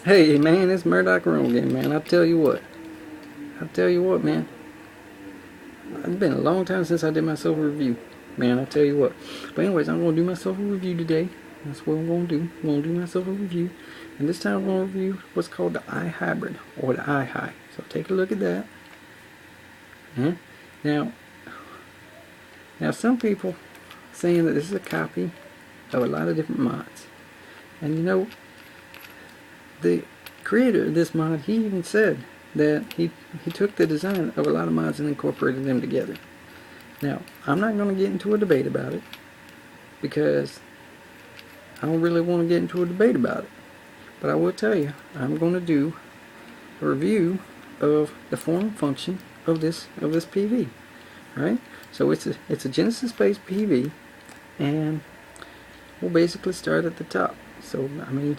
Hey man, it's Murdoch Room again, man. I tell you what, man. It's been a long time since I did myself a review, man. I tell you what. But anyways, I'm gonna do myself a review today. That's what I'm gonna do. I'm gonna do myself a review, and this time I'm gonna review what's called the IHybrid or the iHy. So take a look at that. Yeah. Now, some people saying that this is a copy of a lot of different mods, and you know, the creator of this mod, he even said that he took the design of a lot of mods and incorporated them together. Now, I'm not going to get into a debate about it because I don't really want to get into a debate about it. But I will tell you, I'm going to do a review of the form and function of this PV, right? So it's a Genesis-based PV, and we'll basically start at the top. So I mean,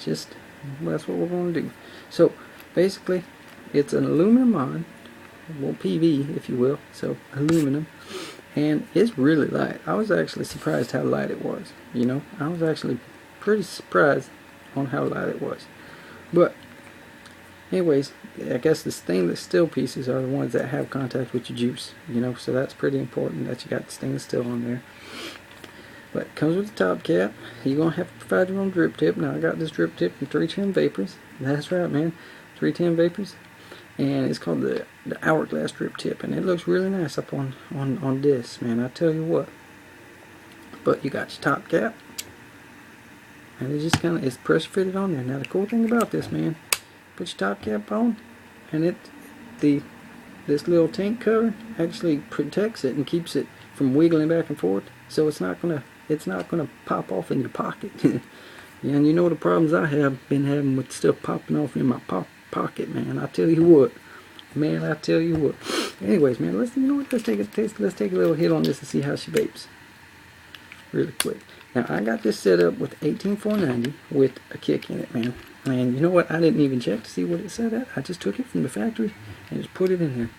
that's what we're going to do. So basically, it's an aluminum mod, well, PV if you will, so aluminum, and it's really light. I was actually surprised how light it was. You know, I was actually pretty surprised on how light it was. But anyways, I guess the stainless steel pieces are the ones that have contact with your juice, you know, so that's pretty important that you got stainless steel on there. But it comes with the top cap. You're going to have to provide your own drip tip. Now I got this drip tip from 310 Vapors. That's right, man, 310 Vapors. And it's called the Hourglass drip tip, and it looks really nice up on this, man. I tell you what. But you got your top cap, and it just kind of is pressure fitted on there. Now the cool thing about this, man, put your top cap on, and this little tank cover actually protects it and keeps it from wiggling back and forth, so it's not gonna pop off in your pocket. And you know the problems I have been having with stuff popping off in my pocket, man. I tell you what, man. I tell you what. Anyways, man, let's take a little hit on this and see how she vapes, really quick. Now I got this set up with 18490 with a kick in it, man. And you know what? I didn't even check to see what it said at. I just took it from the factory and just put it in there.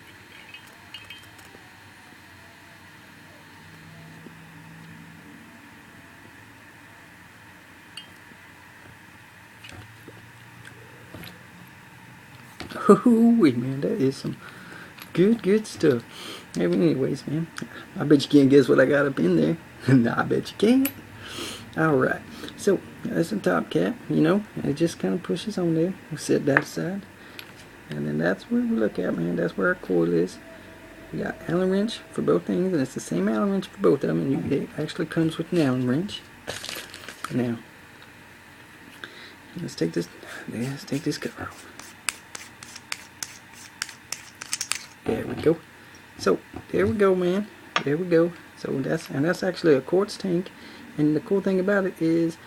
Ooh, man, that is some good stuff. Anyways, man, I bet you can't guess what I got up in there. Nah, I bet you can't. Alright, so that's the top cap, you know, and it just kind of pushes on there. We'll set that aside. And then that's where we look at, man. That's where our coil is. We got Allen wrench for both things, and it's the same Allen wrench for both of them, and it actually comes with an Allen wrench. Now, let's take this cover off. There we go. So there we go, man. There we go. So that's actually a quartz tank, and the cool thing about it is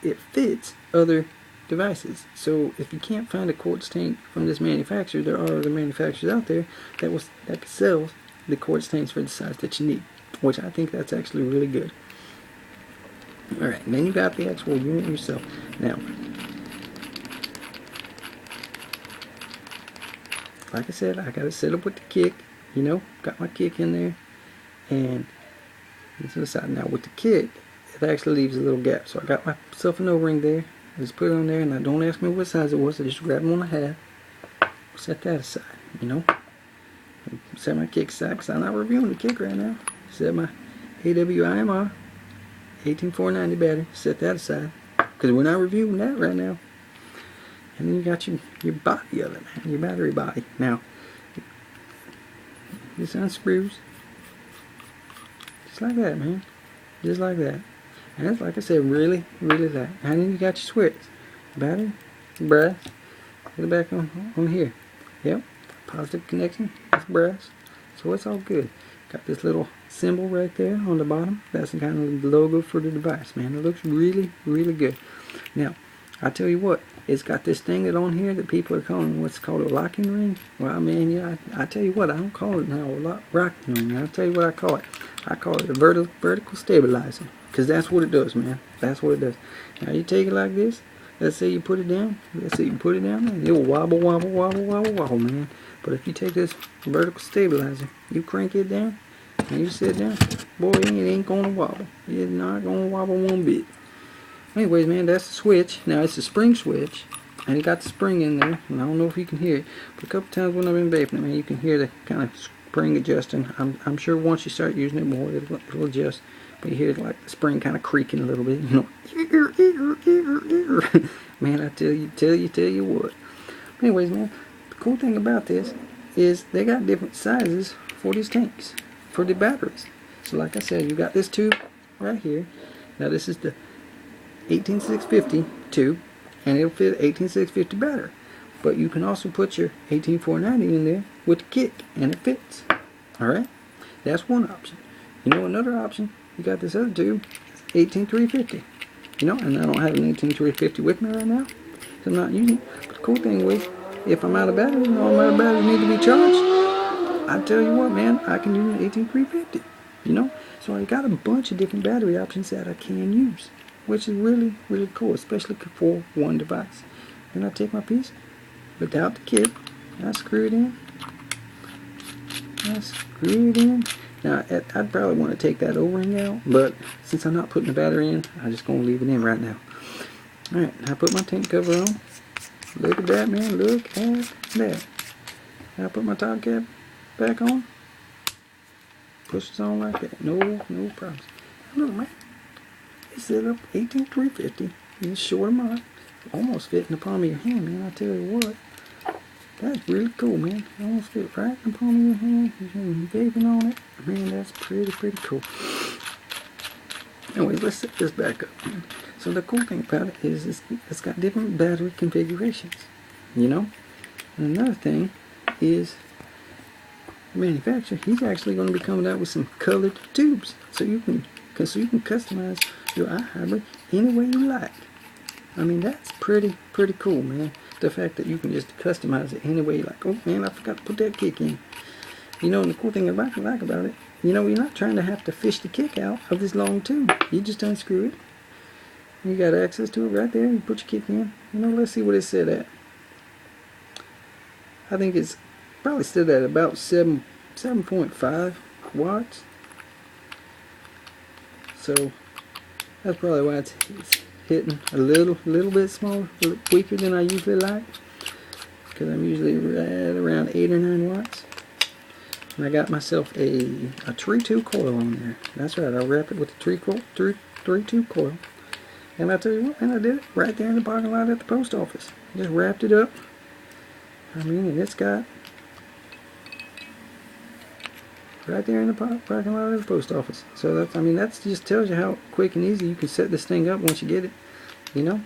it fits other devices. So if you can't find a quartz tank from this manufacturer, there are other manufacturers out there that sell the quartz tanks for the size that you need, which I think that's actually really good. Alright, then you got the actual unit yourself. Now, like I said, I got it set up with the kick, you know, got my kick in there, and to the side. Now with the kick, it actually leaves a little gap, so I got myself an O-ring there. I just put it on there, and don't ask me what size it was, I just grabbed one I had, set that aside, you know, set my kick aside, because I'm not reviewing the kick right now. Set my IHybrid 18490 battery, set that aside, because we're not reviewing that right now. And then you got your body of it, man, your battery body. Now, this unscrews, just like that, man, just like that. And it's, like I said, really light. And then you got your switch, battery, brass, put it back on here. Yep, positive connection, it's brass, so it's all good. Got this little symbol right there on the bottom. That's the kind of logo for the device, man. It looks really good. Now, I tell you what, it's got this thing that on here that people are calling what's called a locking ring. Well, I mean, yeah, I tell you what, I don't call it now a locking ring. I'll tell you what I call it. I call it a vertical stabilizer, because that's what it does, man. That's what it does. Now you take it like this. Let's say you put it down. Let's say you put it down, and it will wobble, man. But if you take this vertical stabilizer, you crank it down, and you sit down, boy, it ain't gonna wobble. It's not gonna wobble one bit. Anyways, man, that's the switch. Now it's a spring switch, And it got the spring in there, and I don't know if you can hear it, but a couple times when I've been vaping, man, you can hear the kind of spring adjusting. I'm sure once you start using it more, it'll adjust. But you hear like the spring kind of creaking a little bit, you know. Man, I tell you what. Anyways, man, the cool thing about this is they got different sizes for these tanks, for the batteries. So like I said, you got this tube right here. Now this is the 18650 tube, and it'll fit 18650 battery. But you can also put your 18490 in there with the kick, and it fits. Alright? That's one option. You know another option? You got this other tube, 18350. You know, and I don't have an 18350 with me right now, so I'm not using it. But the cool thing was, if I'm out of batteries and all my batteries need to be charged, I tell you what, man, I can use an 18350. You know? So I got a bunch of different battery options that I can use, which is really, really cool, especially for one device. Then I take my piece without the kit, I screw it in. Now, I'd probably want to take that O-ring out, but since I'm not putting the battery in, I'm just going to leave it in right now. Alright, I put my tank cover on. Look at that, man. Look at that. I put my top cap back on. Push it on like that. No problems. Look, man. It's set up 18350. It's short amount. Almost fit in the palm of your hand, man. I tell you what. That's really cool, man. It almost fit right in the palm of your hand. You're vaping on it. Man, that's pretty cool. Anyways, let's set this back up, man. So the cool thing about it is it's got different battery configurations, you know? And another thing is the manufacturer, he's actually going to be coming out with some colored tubes. So you can customize your iHybrid any way you like. I mean, that's pretty cool, man. The fact that you can just customize it any way you like. Oh man, I forgot to put that kick in. You know, and the cool thing about it, you know, you're not trying to have to fish the kick out of this long tube. You just unscrew it. You got access to it right there. You put your kick in. You know, let's see what it's set at. I think it's probably set at about 7.5 watts. So that's probably why it's hitting a little bit smaller, a little weaker than I usually like, because I'm usually right around 8 or 9 watts. And I got myself a 3-2 coil on there. That's right, I wrap it with a 3-2 coil. And I tell you what, man, I did it right there in the parking lot at the post office. Just wrapped it up. I mean, and it's got right there in the parking lot of the post office. So that's, I mean, that just tells you how quick and easy you can set this thing up once you get it. You know,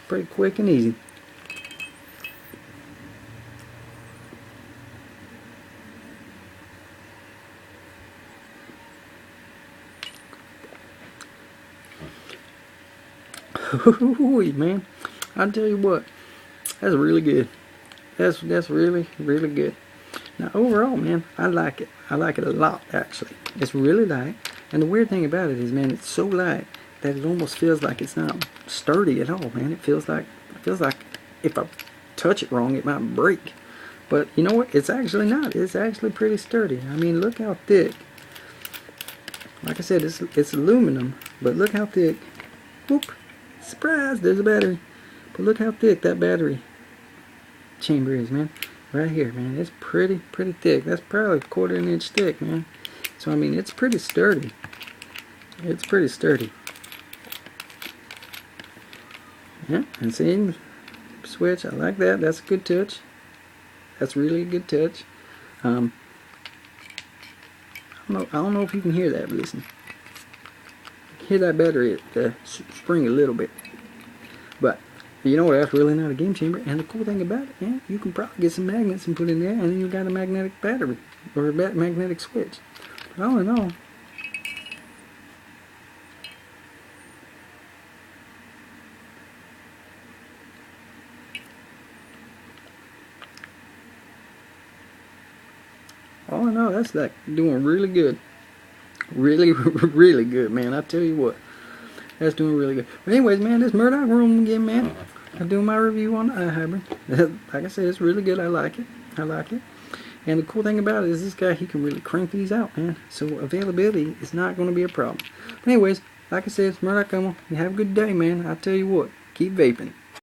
pretty quick and easy. Ooh, man, I tell you what, that's really good. That's really good. Now overall, man, I like it. I like it a lot, actually. It's really light, and the weird thing about it is, man, it's so light that it almost feels like it's not sturdy at all, man. It feels like if I touch it wrong, it might break. But you know what? It's actually not. It's actually pretty sturdy. I mean, look how thick. Like I said, it's aluminum, but look how thick. Whoop! Surprise! There's a battery. But look how thick that battery chamber is, man. Right here, man. It's pretty thick. That's probably a 1/4 inch thick, man. So I mean, it's pretty sturdy. It's pretty sturdy. Yeah, and see, switch. I like that. That's a good touch. That's really a good touch. I don't know if you can hear that, but listen. Hear that battery spring a little bit. But you know what? That's really not a game changer. And the cool thing about it, man, you can probably get some magnets and put in there, and then you got a magnetic battery or a magnetic switch. But all in all, that's like doing really good. Really good, man. I tell you what, that's doing really good. But anyways, man, this Murdoch room again, man. I'm doing my review on the iHybrid. Like I said, it's really good. I like it. And the cool thing about it is this guy, he can really crank these out, man. So availability is not going to be a problem. But anyways, like I said, it's Murdoch. You have a good day, man. I tell you what, keep vaping.